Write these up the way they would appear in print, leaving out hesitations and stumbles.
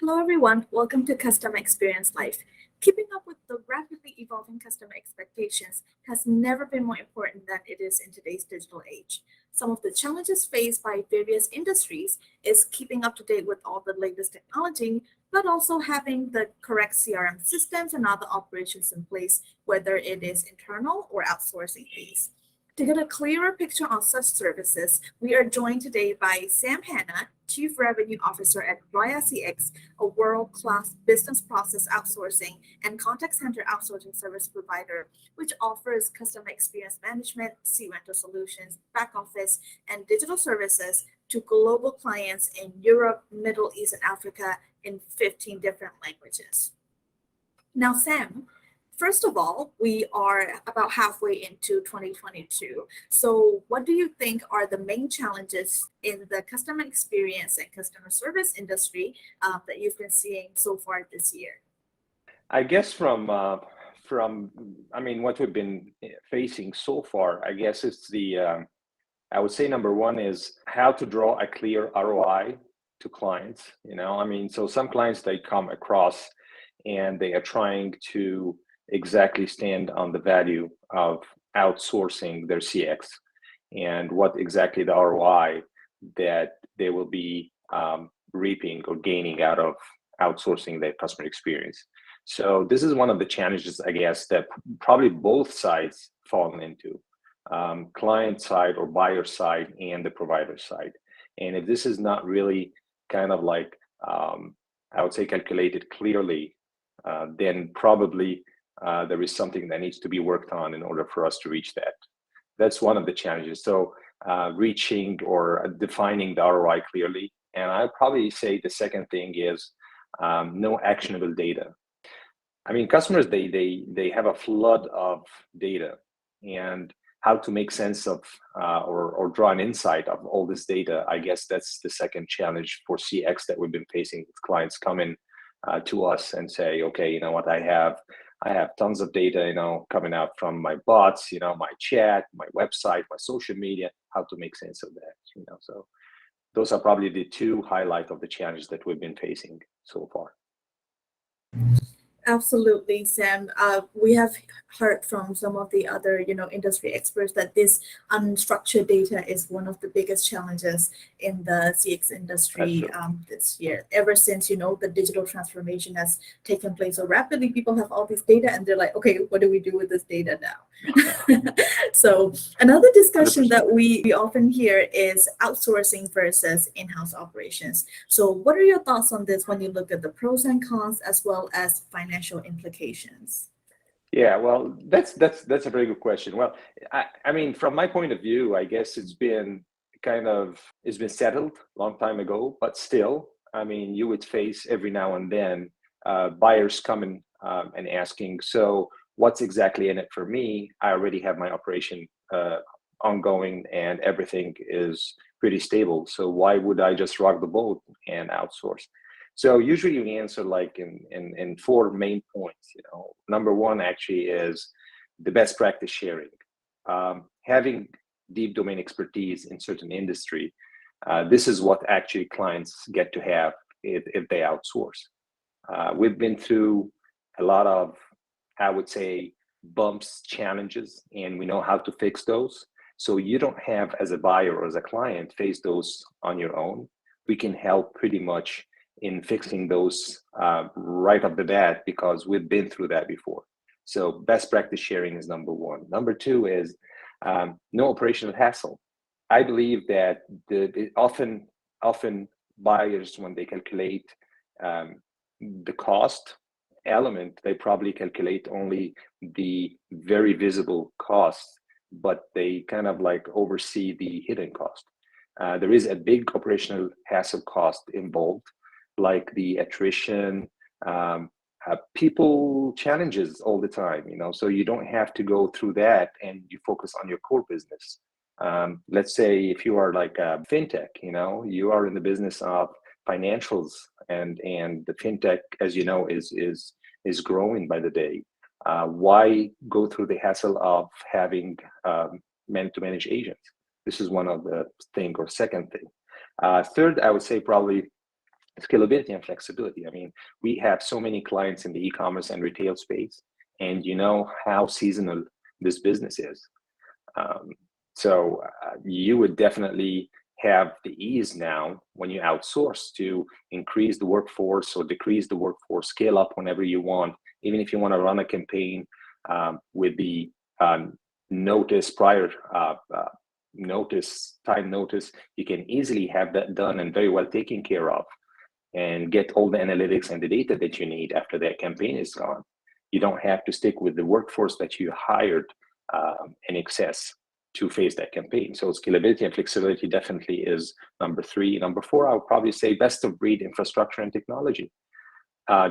Hello, everyone. Welcome to Customer Experience Life. Keeping up with the rapidly evolving customer expectations has never been more important than it is in today's digital age. Some of the challenges faced by various industries is keeping up to date with all the latest technology, but also having the correct CRM systems and other operations in place, whether it is internal or outsourcing based. To get a clearer picture on such services, we are joined today by Hanna, Chief Revenue Officer at RAYA CX, a world-class business process outsourcing and contact center outsourcing service provider, which offers customer experience management, rental solutions, back office, and digital services to global clients in Europe, Middle East, and Africa in 15 different languages. Now, Sam, first of all, we are about halfway into 2022. So, what do you think are the main challenges in the customer experience and customer service industry that you've been seeing so far this year? I guess what we've been facing so far, I guess it's I would say number one is how to draw a clear ROI to clients. So some clients they come across and they are trying to exactly stand on the value of outsourcing their CX and what exactly the ROI that they will be reaping or gaining out of outsourcing their customer experience. So this is one of the challenges, I guess, that probably both sides fall into, client side or buyer side and the provider side. And if this is not really kind of like, I would say calculated clearly, then probably there is something that needs to be worked on in order for us to reach that. That's one of the challenges. So reaching or defining the ROI clearly. And I'd probably say the second thing is no actionable data. Customers, they have a flood of data, and how to make sense of or draw an insight of all this data. I guess that's the second challenge for CX that we've been facing with clients coming to us and say, okay, you know what, I have tons of data, coming out from my bots, my chat, my website, my social media, how to make sense of that, So those are probably the two highlights of the challenges that we've been facing so far. Absolutely, Sam. We have heard from some of the other, industry experts that this unstructured data is one of the biggest challenges in the CX industry this year. Ever since, the digital transformation has taken place so rapidly, people have all this data and they're like, okay, what do we do with this data now? So another discussion 100%. that we often hear is outsourcing versus in-house operations. So what are your thoughts on this when you look at the pros and cons as well as financial implications? Yeah, well, that's a very good question. Well, from my point of view, I guess it's been settled a long time ago, but still, you would face every now and then buyers coming and asking, so what's exactly in it for me? I already have my operation ongoing and everything is pretty stable. So why would I just rock the boat and outsource? So usually we answer like in four main points. Number one actually is the best practice sharing. Having deep domain expertise in certain industry, this is what actually clients get to have if they outsource. We've been through a lot of, I would say, bumps, challenges, and we know how to fix those. So you don't have, as a buyer or as a client, face those on your own. We can help pretty much in fixing those right off the bat because we've been through that before. So best practice sharing is number one. Number two is no operational hassle. I believe that often buyers, when they calculate the cost element, they probably calculate only the very visible costs, but they kind of like oversee the hidden cost. There is a big operational hassle cost involved, like the attrition, people challenges all the time, so you don't have to go through that and you focus on your core business. Let's say if you are like a fintech, you are in the business of financials and the fintech, as you know, is growing by the day. Why go through the hassle of having man-to-manage agents? This is one of the thing or second thing. Third, I would say probably Scalability and flexibility. I mean, we have so many clients in the e-commerce and retail space, and you know how seasonal this business is. Um, so you would definitely have the ease now when you outsource to increase the workforce or decrease the workforce, scale up whenever you want. Even if you want to run a campaign with the notice prior time notice, you can easily have that done and very well taken care of, and get all the analytics and the data that you need after that campaign is gone. You don't have to stick with the workforce that you hired in excess to face that campaign. So scalability and flexibility definitely is number 3. Number 4, I would probably say best of breed infrastructure and technology.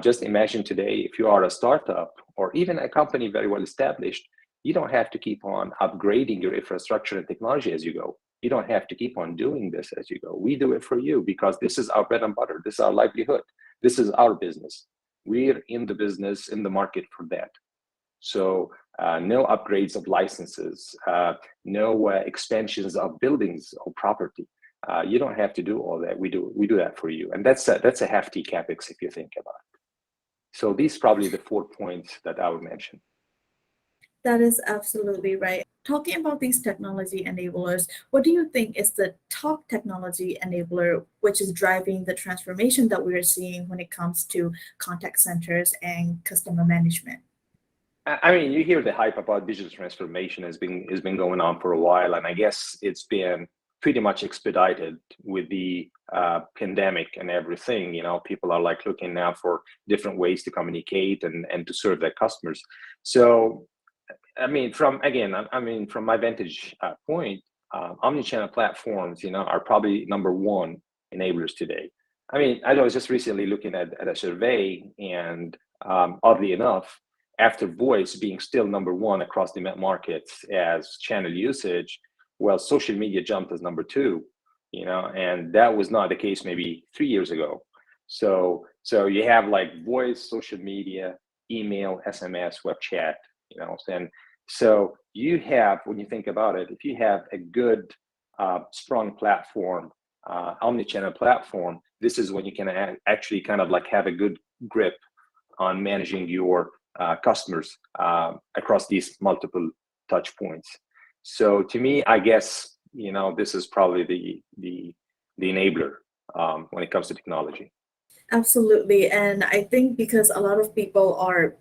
Just imagine today, if you are a startup or even a company very well established, you don't have to keep on upgrading your infrastructure and technology as you go. You don't have to keep on doing this as you go. We do it for you because this is our bread and butter. This is our livelihood. This is our business. We're in the business, in the market for that. So no upgrades of licenses, no expansions of buildings or property. You don't have to do all that. We do that for you. And that's a hefty CapEx if you think about it. So these are probably the 4 points that I would mention. That is absolutely right. Talking about these technology enablers, what do you think is the top technology enabler which is driving the transformation that we are seeing when it comes to contact centers and customer management? I mean, you hear the hype about digital transformation has been going on for a while, and I guess it's been pretty much expedited with the pandemic and everything. You know, people are like looking now for different ways to communicate and to serve their customers. So I mean, from my vantage point, omnichannel platforms, are probably number 1 enablers today. I mean, I was just recently looking at a survey, and oddly enough, after voice being still number 1 across the markets as channel usage, well, social media jumped as number 2, and that was not the case maybe 3 years ago. So you have like voice, social media, email, SMS, web chat. And so you have, when you think about it, if you have a good, strong platform, omnichannel platform, this is when you can actually kind of like have a good grip on managing your customers across these multiple touch points. So to me, I guess, this is probably the enabler when it comes to technology. Absolutely. And I think because a lot of people are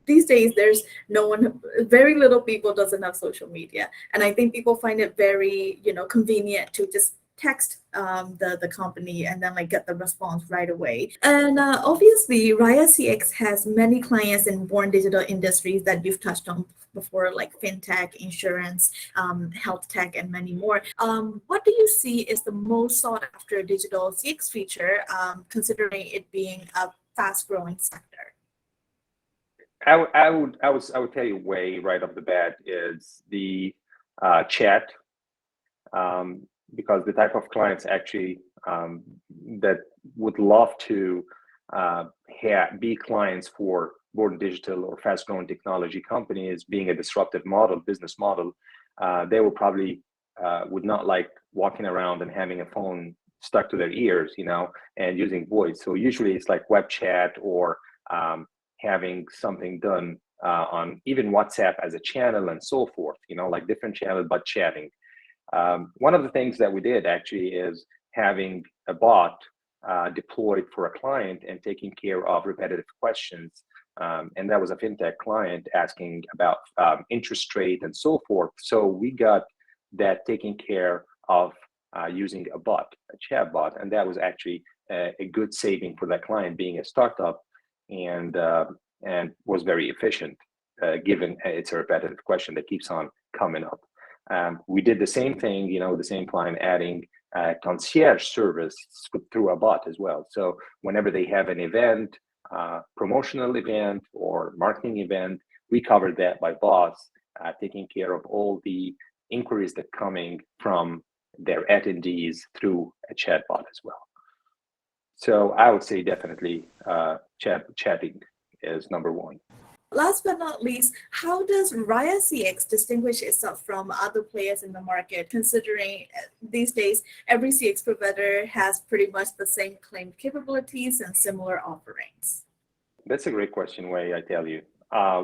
these days, there's very little people doesn't have social media. And I think people find it very, convenient to just text the company and then like get the response right away. And obviously, RAYA CX has many clients in born digital industries that you've touched on before, like fintech, insurance, health tech, and many more. What do you see is the most sought after digital CX feature, considering it being a fast growing sector? I would tell you way right off the bat is the chat, because the type of clients actually that would love to be clients for born digital or fast growing technology companies, being a disruptive business model, they will probably would not like walking around and having a phone stuck to their ears, and using voice. So usually it's like web chat or having something done on even WhatsApp as a channel and so forth, like different channel, but chatting. One of the things that we did actually is having a bot deployed for a client and taking care of repetitive questions. And that was a fintech client asking about interest rate and so forth. So we got that taken care of using a bot, a chat bot. And that was actually a good saving for that client being a startup, and was very efficient, given it's a repetitive question that keeps on coming up. We did the same thing, the same client adding concierge service through a bot as well. So whenever they have an event, promotional event or marketing event, we covered that by bots, taking care of all the inquiries that coming from their attendees through a chat bot as well. So I would say definitely chatting is number 1. Last but not least, how does RAYA CX distinguish itself from other players in the market, considering these days every CX provider has pretty much the same claimed capabilities and similar offerings? That's a great question, Wei, I tell you.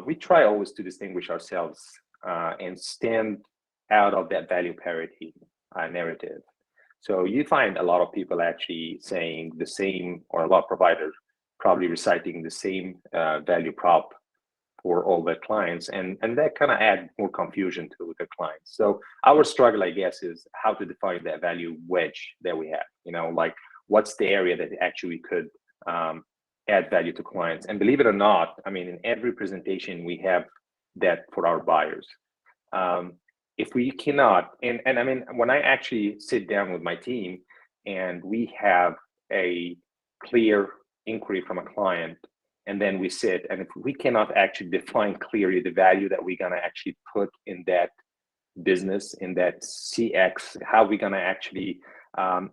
We try always to distinguish ourselves and stand out of that value parity narrative. So you find a lot of people actually saying the same, or a lot of providers probably reciting the same value prop for all their clients, and that kind of add more confusion to the clients. So our struggle, I guess, is how to define that value wedge that we have. Like what's the area that actually could add value to clients. And believe it or not, I mean, in every presentation we have that for our buyers. If we cannot, and I mean, when I actually sit down with my team and we have a clear inquiry from a client, and then we sit, and if we cannot actually define clearly the value that we're gonna actually put in that business, in that CX, how we're gonna actually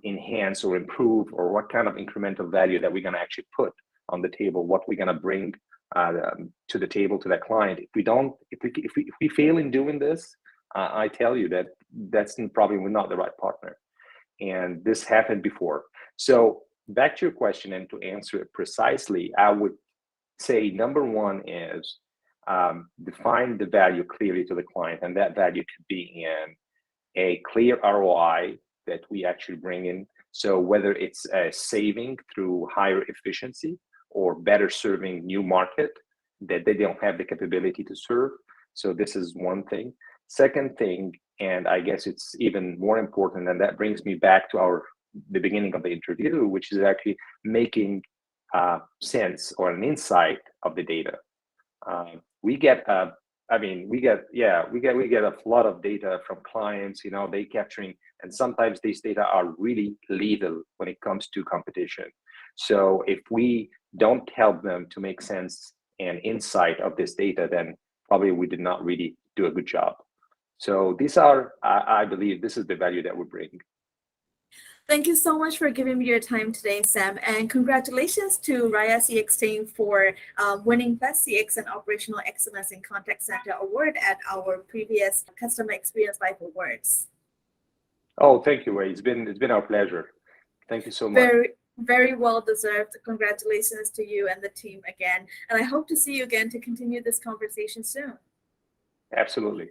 enhance or improve, or what kind of incremental value that we're gonna actually put on the table, what we're gonna bring to the table to that client. If we fail in doing this, I tell you that that's probably not the right partner. And this happened before. So back to your question, and to answer it precisely, I would say number one is define the value clearly to the client, and that value could be in a clear ROI that we actually bring in. So whether it's a saving through higher efficiency, or better serving new market that they don't have the capability to serve. So this is one thing. Second thing, and I guess it's even more important, and that brings me back to the beginning of the interview, which is actually making sense or an insight of the data. We get a lot of data from clients. They capturing, and sometimes these data are really lethal when it comes to competition. So if we don't help them to make sense and insight of this data, then probably we did not really do a good job. So these are, I believe, this is the value that we bring. Thank you so much for giving me your time today, Sam, and congratulations to RAYA CX team for winning Best CX and Operational Excellence in Contact Center Award at our previous Customer Experience Life Awards. Oh, thank you, Ray. It's been our pleasure. Thank you so much. Very well deserved. Congratulations to you and the team again. And I hope to see you again to continue this conversation soon. Absolutely.